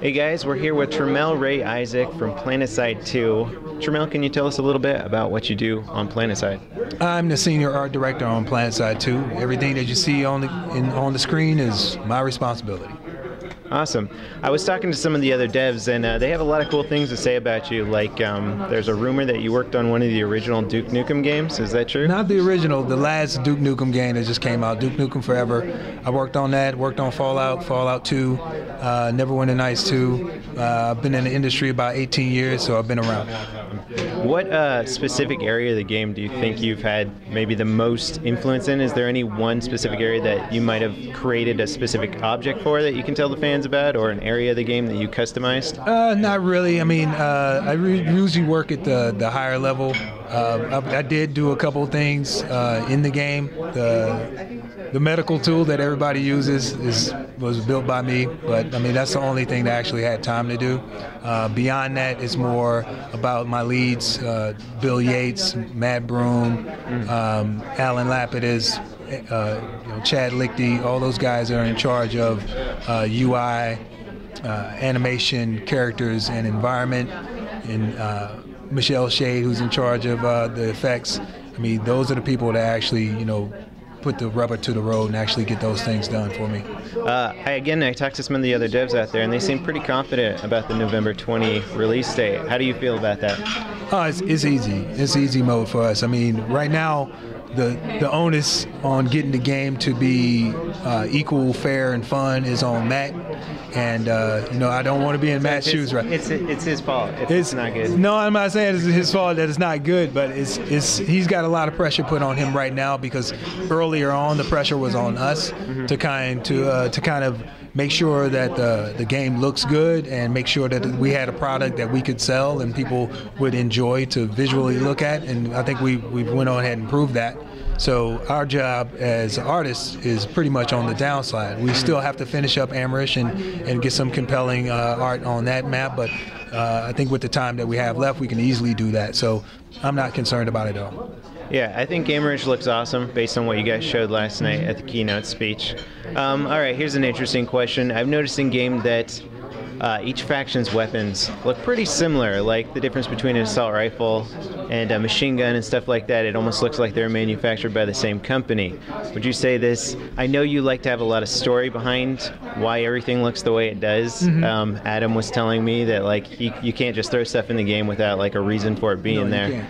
Hey guys, we're here with Tramell Ray Isaac from Planetside 2. Tramell, can you tell us a little bit about what you do on Planetside? I'm the senior art director on Planetside 2. Everything that you see on the screen is my responsibility. Awesome. I was talking to some of the other devs, and they have a lot of cool things to say about you. Like, there's a rumor that you worked on one of the original Duke Nukem games. Is that true? Not the original, the last Duke Nukem game that just came out, Duke Nukem Forever. I worked on that, worked on Fallout 2, Neverwinter Nights 2. I've been in the industry about 18 years, so I've been around. What specific area of the game do you think you've had maybe the most influence in? Is there any one specific area that you might have created a specific object for that you can tell the fans about, or an area of the game that you customized? Not really. I mean, I usually work at the higher level. I did do a couple things in the game. The medical tool that everybody uses was built by me, but I mean that's the only thing that I actually had time to do. Beyond that, it's more about my leads: Bill Yates, Matt Broom, Alan Lapidus, Chad Lichty. All those guys are in charge of UI, animation, characters, and environment. And Michelle Shade, who's in charge of the effects. I mean, those are the people that actually, put the rubber to the road and actually get those things done for me. I talked to some of the other devs out there, and they seem pretty confident about the November 20 release date. How do you feel about that? It's easy. It's easy mode for us. I mean, right now, the onus on getting the game to be equal, fair, and fun is on Matt. And I don't want to be in Matt's shoes, right? It's his fault. It's not good. No, I'm not saying it's his fault that it's not good, but he's got a lot of pressure put on him right now because earlier on the pressure was on us to kind of make sure that the game looks good and make sure that we had a product that we could sell and people would enjoy to visually look at. And I think we went on ahead and proved that. So our job as artists is pretty much on the downside. We still have to finish up Amerish and get some compelling art on that map, but I think with the time that we have left, we can easily do that. So I'm not concerned about it at all. Yeah, I think Amerish looks awesome based on what you guys showed last night at the keynote speech. All right, here's an interesting question. I've noticed in game that each faction's weapons look pretty similar, like the difference between an assault rifle and a machine gun and stuff like that. It almost looks like they're manufactured by the same company. Would you say this? I know you like to have a lot of story behind why everything looks the way it does. Adam was telling me that like you can't just throw stuff in the game without like a reason for it being there.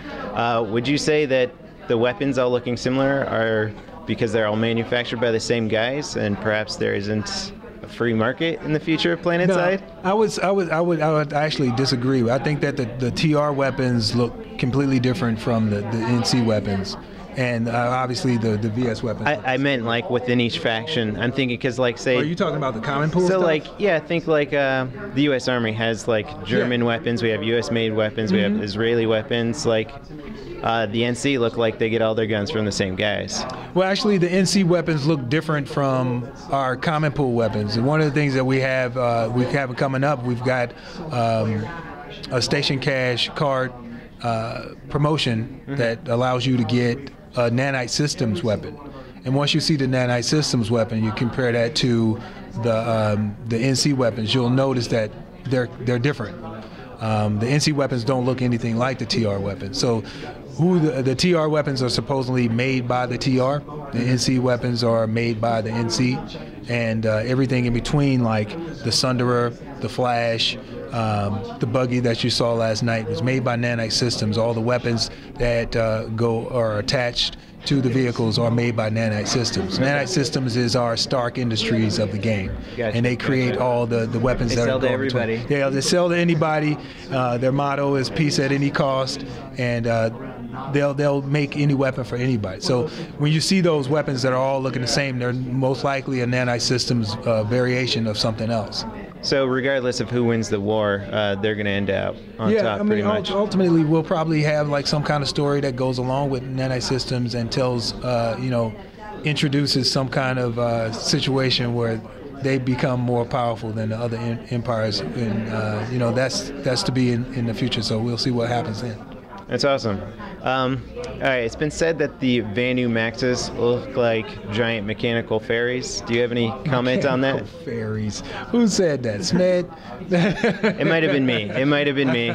Would you say that the weapons all looking similar are because they're all manufactured by the same guys and perhaps there isn't a free market in the future of Planetside? No, I would actually disagree. I think that the TR weapons look completely different from the NC weapons, and obviously the VS weapons. I meant like within each faction. I'm thinking because like say. Are you talking about the common pool? So stuff? like think like the U.S. Army has like German weapons. We have U.S. made weapons. We have Israeli weapons. Like. The NC look like they get all their guns from the same guys. Well, actually, the NC weapons look different from our common pool weapons. And one of the things that we have coming up, we've got a station cash card promotion that allows you to get a Nanite Systems weapon. And once you see the Nanite Systems weapon, you compare that to the NC weapons, you'll notice that they're different. The NC weapons don't look anything like the TR weapons. So the TR weapons are supposedly made by the TR. The NC weapons are made by the NC. And everything in between, like the Sunderer, the Flash, the buggy that you saw last night was made by Nanite Systems. All the weapons that are attached to the vehicles are made by Nanite Systems. Nanite Systems is our Stark Industries of the game. Gotcha. And they create all the weapons they that sell are to everybody. Yeah, they sell to anybody. Their motto is peace at any cost, and they'll make any weapon for anybody. So when you see those weapons that are all looking the same, they're most likely a Nanite Systems variation of something else. So regardless of who wins the war, they're going to end up on top pretty much. Ultimately, we'll probably have like some kind of story that goes along with Nanite Systems and tells, introduces some kind of situation where they become more powerful than the other empires, and that's to be in the future. So we'll see what happens then. That's awesome. All right, it's been said that the Vanu Maxes look like giant mechanical fairies. Do you have any comment on that? Fairies. Who said that? Smed? It might have been me. It might have been me.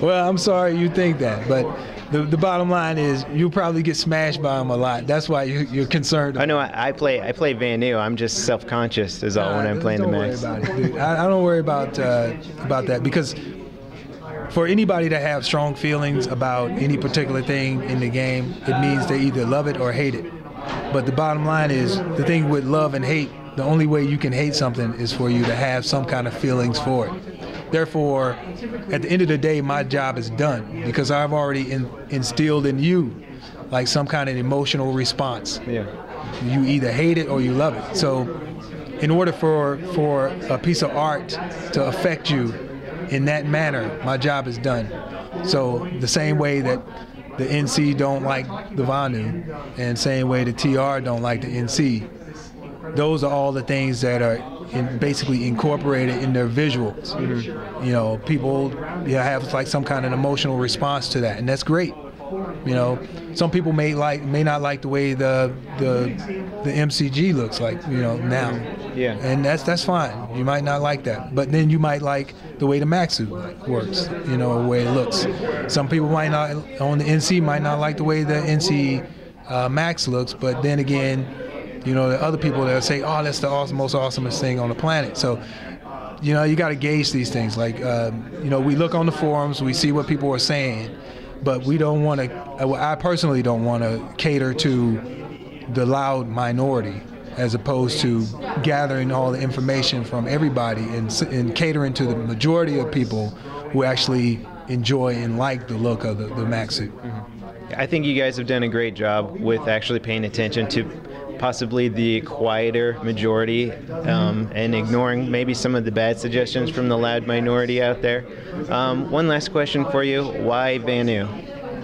Well, I'm sorry you think that, but the bottom line is you'll probably get smashed by them a lot. That's why you're concerned. I know. I play Vanu. I'm just self-conscious is all when I'm playing the Max. Don't worry about it, dude. I don't worry about that, because for anybody to have strong feelings about any particular thing in the game, it means they either love it or hate it. But the bottom line is, the thing with love and hate, the only way you can hate something is for you to have some kind of feelings for it. Therefore, at the end of the day, my job is done, because I've already instilled in you like some kind of emotional response. Yeah. You either hate it or you love it. So in order for a piece of art to affect you in that manner, my job is done. So the same way that the NC don't like the Vanu, and same way the TR don't like the NC, those are all the things that are basically incorporated in their visuals. Mm-hmm. You know, people have like some kind of emotional response to that, and that's great. You know, some people may not like the way the MCG looks like, you know, now. Yeah. And that's fine. You might not like that, but then you might like the way the Maxu works, you know, the way it looks. Some people might not, on the NC, might not like the way the NC Max looks, but then again, you know, the other people that say, oh, that's the most awesomest thing on the planet. So, you know, you got to gauge these things. Like, you know, we look on the forums, we see what people are saying, but we don't want to, I personally don't want to cater to the loud minority, as opposed to gathering all the information from everybody and catering to the majority of people who actually enjoy and like the look of the Max suit. Mm-hmm. I think you guys have done a great job with actually paying attention to possibly the quieter majority and ignoring maybe some of the bad suggestions from the loud minority out there. One last question for you. Why Vanu?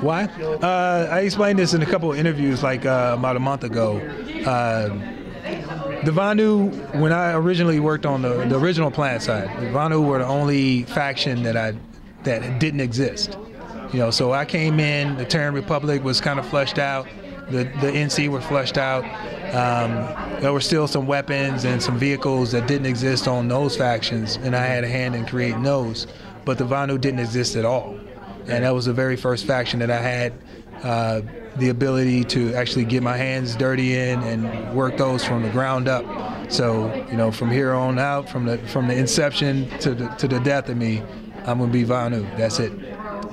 Why? I explained this in a couple of interviews like about a month ago. The Vanu, when I originally worked on the original Planetside, the Vanu were the only faction that didn't exist. You know, so I came in, the Terran Republic was kind of fleshed out, the NC were fleshed out. There were still some weapons and some vehicles that didn't exist on those factions, and I had a hand in creating those, but the Vanu didn't exist at all. And that was the very first faction that I had the ability to actually get my hands dirty in and work those from the ground up. So, you know, from here on out, from the inception to the death of me, I'm gonna be Vanu. That's it.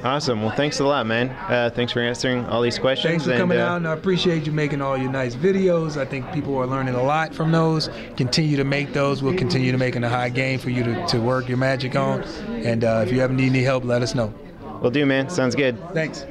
Awesome. Well, thanks a lot, man. Thanks for answering all these questions. Thanks for coming out, and I appreciate you making all your nice videos. I think people are learning a lot from those. Continue to make those. We'll continue to make it a high game for you to work your magic on. And if you ever need any help, let us know. Will do, man. Sounds good. Thanks.